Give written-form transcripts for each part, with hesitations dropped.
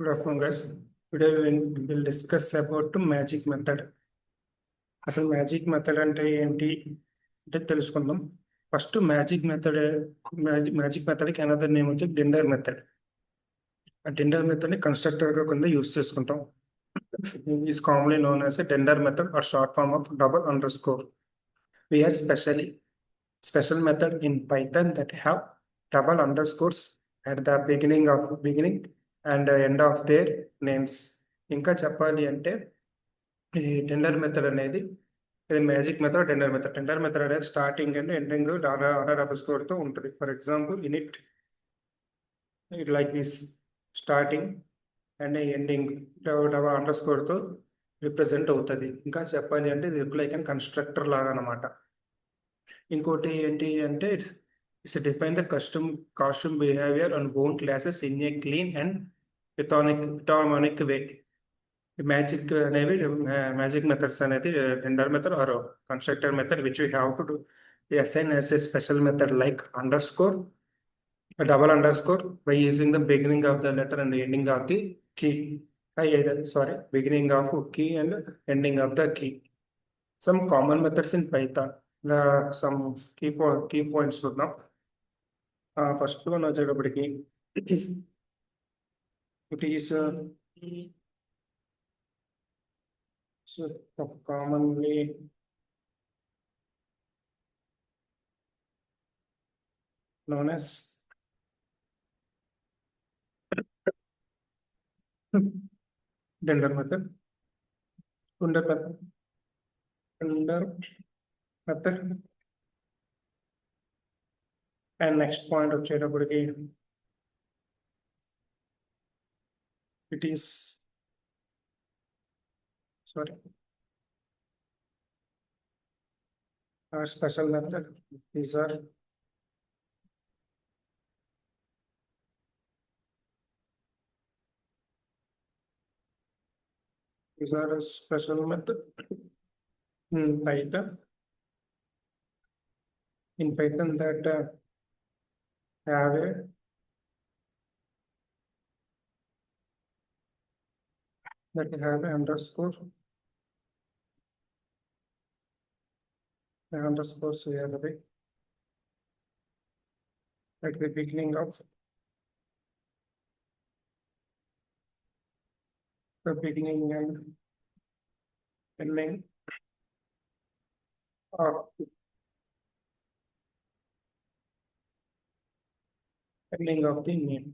Good afternoon, guys. Today we will discuss about magic method. అసలు magic method అంటే ఏంటి అంటే తెలుసుకుందాం. ఫస్ట్ మ్యాజిక్ మెథడ్కి అనదర్ నేమ్ వచ్చి డెండర్ మెథడ్. ఆ డెండర్ మెథడ్ని కన్స్ట్రక్టర్గా కింద యూస్ చేసుకుంటాం. Is commonly known as a dunder method or short form of double underscore. We are special method in Python that have double underscores at the beginning and end of their names. ఇంకా చెప్పాలి అంటే ఈ tender method అనేది ఇది magic method dunder method అనేది starting and ending double స్కోర్తో ఉంటుంది. For example init like this starting and ending double అండర్ స్కోర్తో రిప్రజెంట్ అవుతుంది. ఇంకా చెప్పాలి అంటే ఇది లైక్ అండ్ కన్స్ట్రక్టర్ లాగా అనమాట. ఇంకోటి ఏంటి అంటే it's define the custom behaviour and own classes in a clean and pythonic way. Magic అనేవి మ్యాజిక్ మెథడ్స్ అనేది dunder method or constructor method which we have to assign as a special method like underscore double underscore by using the beginning of the letter and the ending of the key. Beginning of key and ending of the key. Some common methods in Python. Some key points now. First one వచ్చేటప్పటికి it is so commonly known as dunder method, dunder method. And next point వచ్చేటప్పటికి it is our special method. These are a special method in Python. In Python that have underscore. The underscores here at the beginning of the beginning and ending of ending of the name.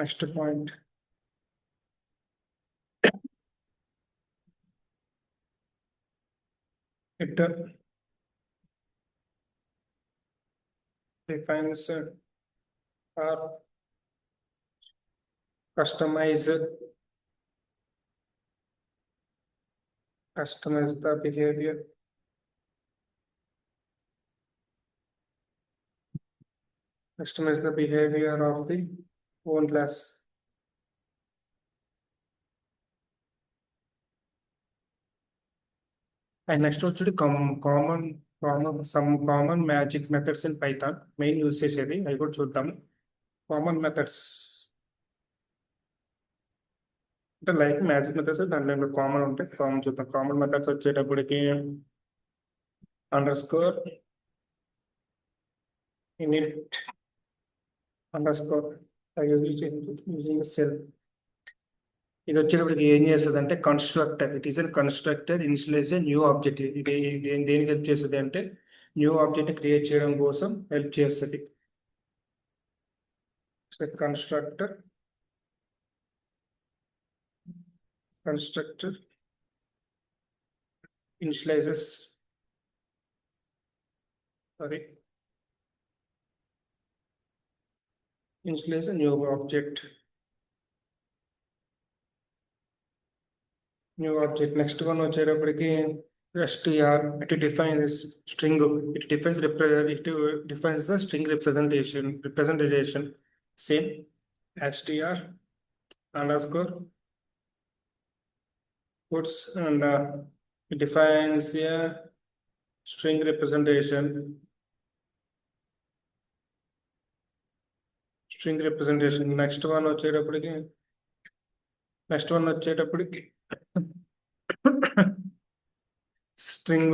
Next point. It defines or customize the behavior. Customize the behavior of the own class. And next వచ్చి some common magic methods in Python. Main uses ఏది అవి కూడా చూద్దాం. Common methods అంటే like magic methods దాంట్లో common ఉంటాయి. Common చూద్దాం. Common methods వచ్చేటప్పటికి under score, in it under score using cell. ఇది వచ్చేటప్పటికి ఏం చేస్తుంది అంటే constructor. It is an constructor initialise a new object. ఇది దేనికి హెల్ప్ చేస్తుంది అంటే న్యూ ఆబ్జెక్ట్ క్రియేట్ చేయడం కోసం హెల్ప్ చేస్తుంది. Constructor initializes initialize a new object. Next one వచ్చేటప్పటికి str. It defines string. It defines the string representation. Same str underscore puts and it defines a string representation. Next one వచ్చేటప్పటికి next one వచ్చేటప్పటికి string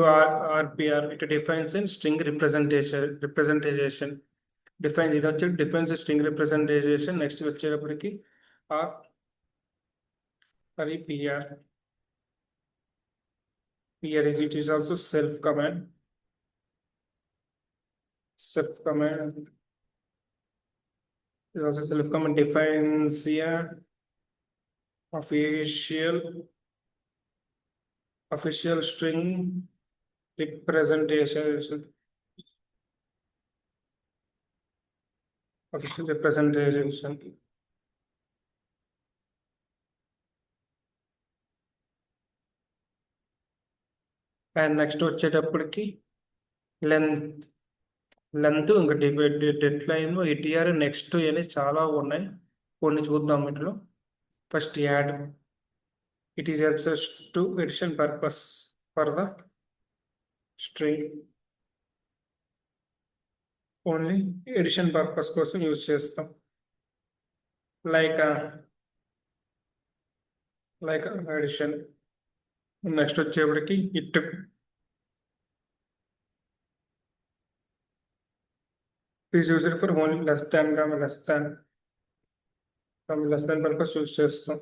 RPR, it defines in string representation defines ఇది వచ్చి defines string representation. Next వచ్చేటప్పటికి R sorry PR PR is it is also self command is also self command defines here official string representation official representation. And next వచ్చేటప్పటికి length ఇంకా deadline ITR next అని చాలా ఉన్నాయి, కొన్ని చూద్దాం. ఇట్లో first add, it is helps to addition purpose for the string, only addition purpose కోసం use చేస్తాం. Like addition. నెక్స్ట్ వచ్చేప్పటికి it is used for only less than purpose use చేస్తాం.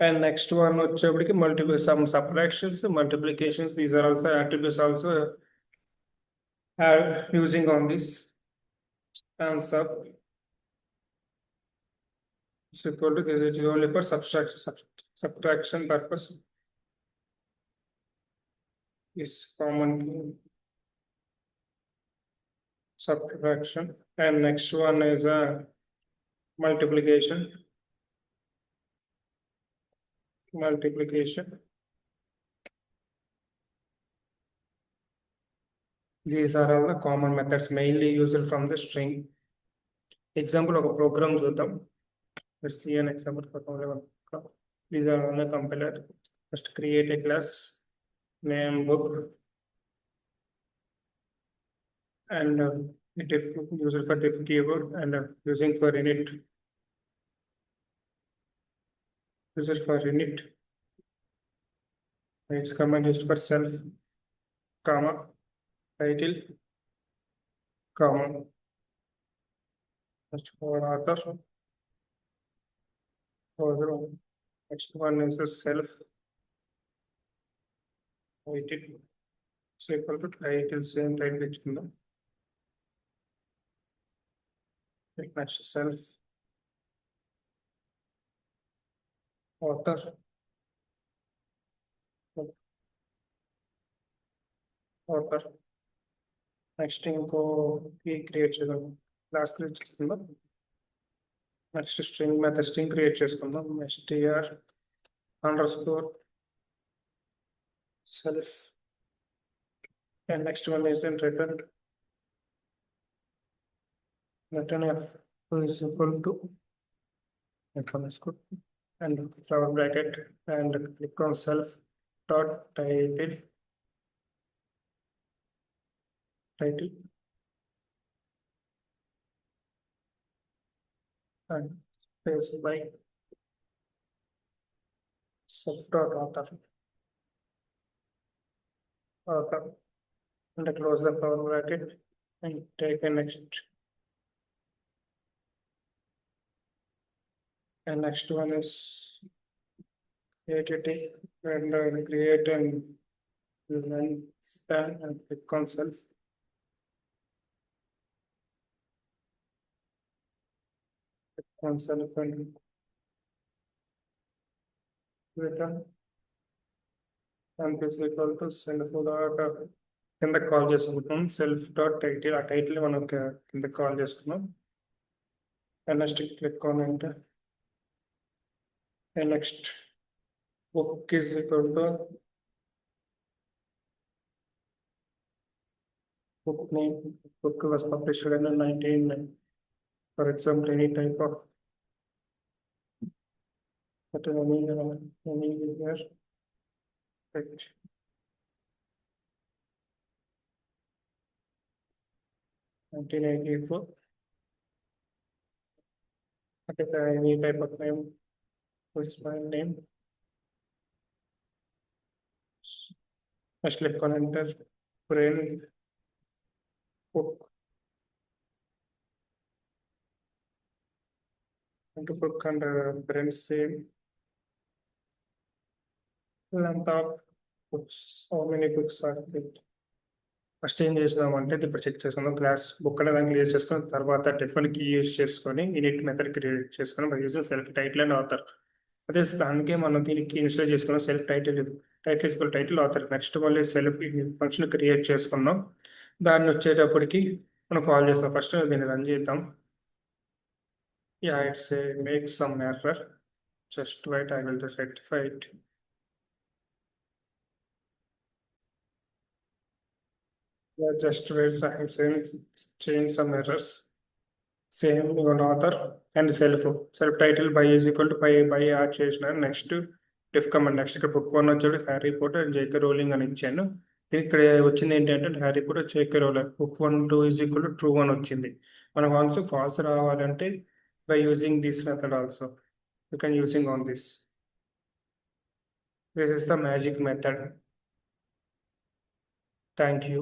అండ్ నెక్స్ట్ వన్ వచ్చేప్పటికి subtractions, multiplications, these are also attributes also using on this. And sub is equal to this, it is only for subtraction purpose is common subtraction. And next one is a multiplication. These are all the common methods mainly used from the string. Example of a program చూద్దాం. Let's see an example for program. These are on a compiler. First create a class name book and user for diff keyword and using for init. User for init. It's command used for self, comma, title, comma. Next for author. Next one is a self title. So equal to title, same title ఇచ్చుకుందాం. Next self author next ఇంకో create చేద్దాం, class create చేసుకుందాం. Next string method string create చేసుకుందాం. str underscore self. And next one is in return f is equal to and flower bracket and click on self dot title and space by self dot author and close the flower bracket and take a next. And next one is create and create and then span and click on self. Click on self and return. And this is equal to self dot కింద call చేసుకుంటున్నాం. Self dot title, ఆ title మనం కింద call చేసుకున్నాం. And next click on enter. And next book is equal to book name. Book was published in 19, for example, any type of any year, right? 1984. Okay, any type of name, which my name. Just click on enter, brain, book, into book and brain same length of books. How many books are there? First ఏం చేసినామంటే ఇప్పుడు check చేసుకుందాం class book అనే దాన్ని clear చేసుకున్న తర్వాత define key use చేసుకొని init method create చేసుకొని by using self title and author అదే దానికే మనం దీనికి ఇన్స్టాల్ చేసుకున్నాం self title title is equal title author next మళ్ళీ సెల్ఫ్ ఫంక్షన్ క్రియేట్ చేసుకున్నాం దాన్ని వచ్చేటప్పటికి మనం కాల్ చేస్తాం ఫస్ట్ దీన్ని రన్ చేద్దాం it's make some error just wait I will rectify it just wait, I'm saying change some errors. Same one author and self title by is equal to by add చేసిన next diff command next ఇక్కడ book one వచ్చాడు Harry Potter and JK rolling అని ఇచ్చాను ఇక్కడ వచ్చింది ఏంటంటే Harry Potter JK roller book 1 2 is equal to true అని వచ్చింది మనకు ఆల్సో ఫాల్స్ రావాలంటే by using this method also you can using on this is the magic method thank you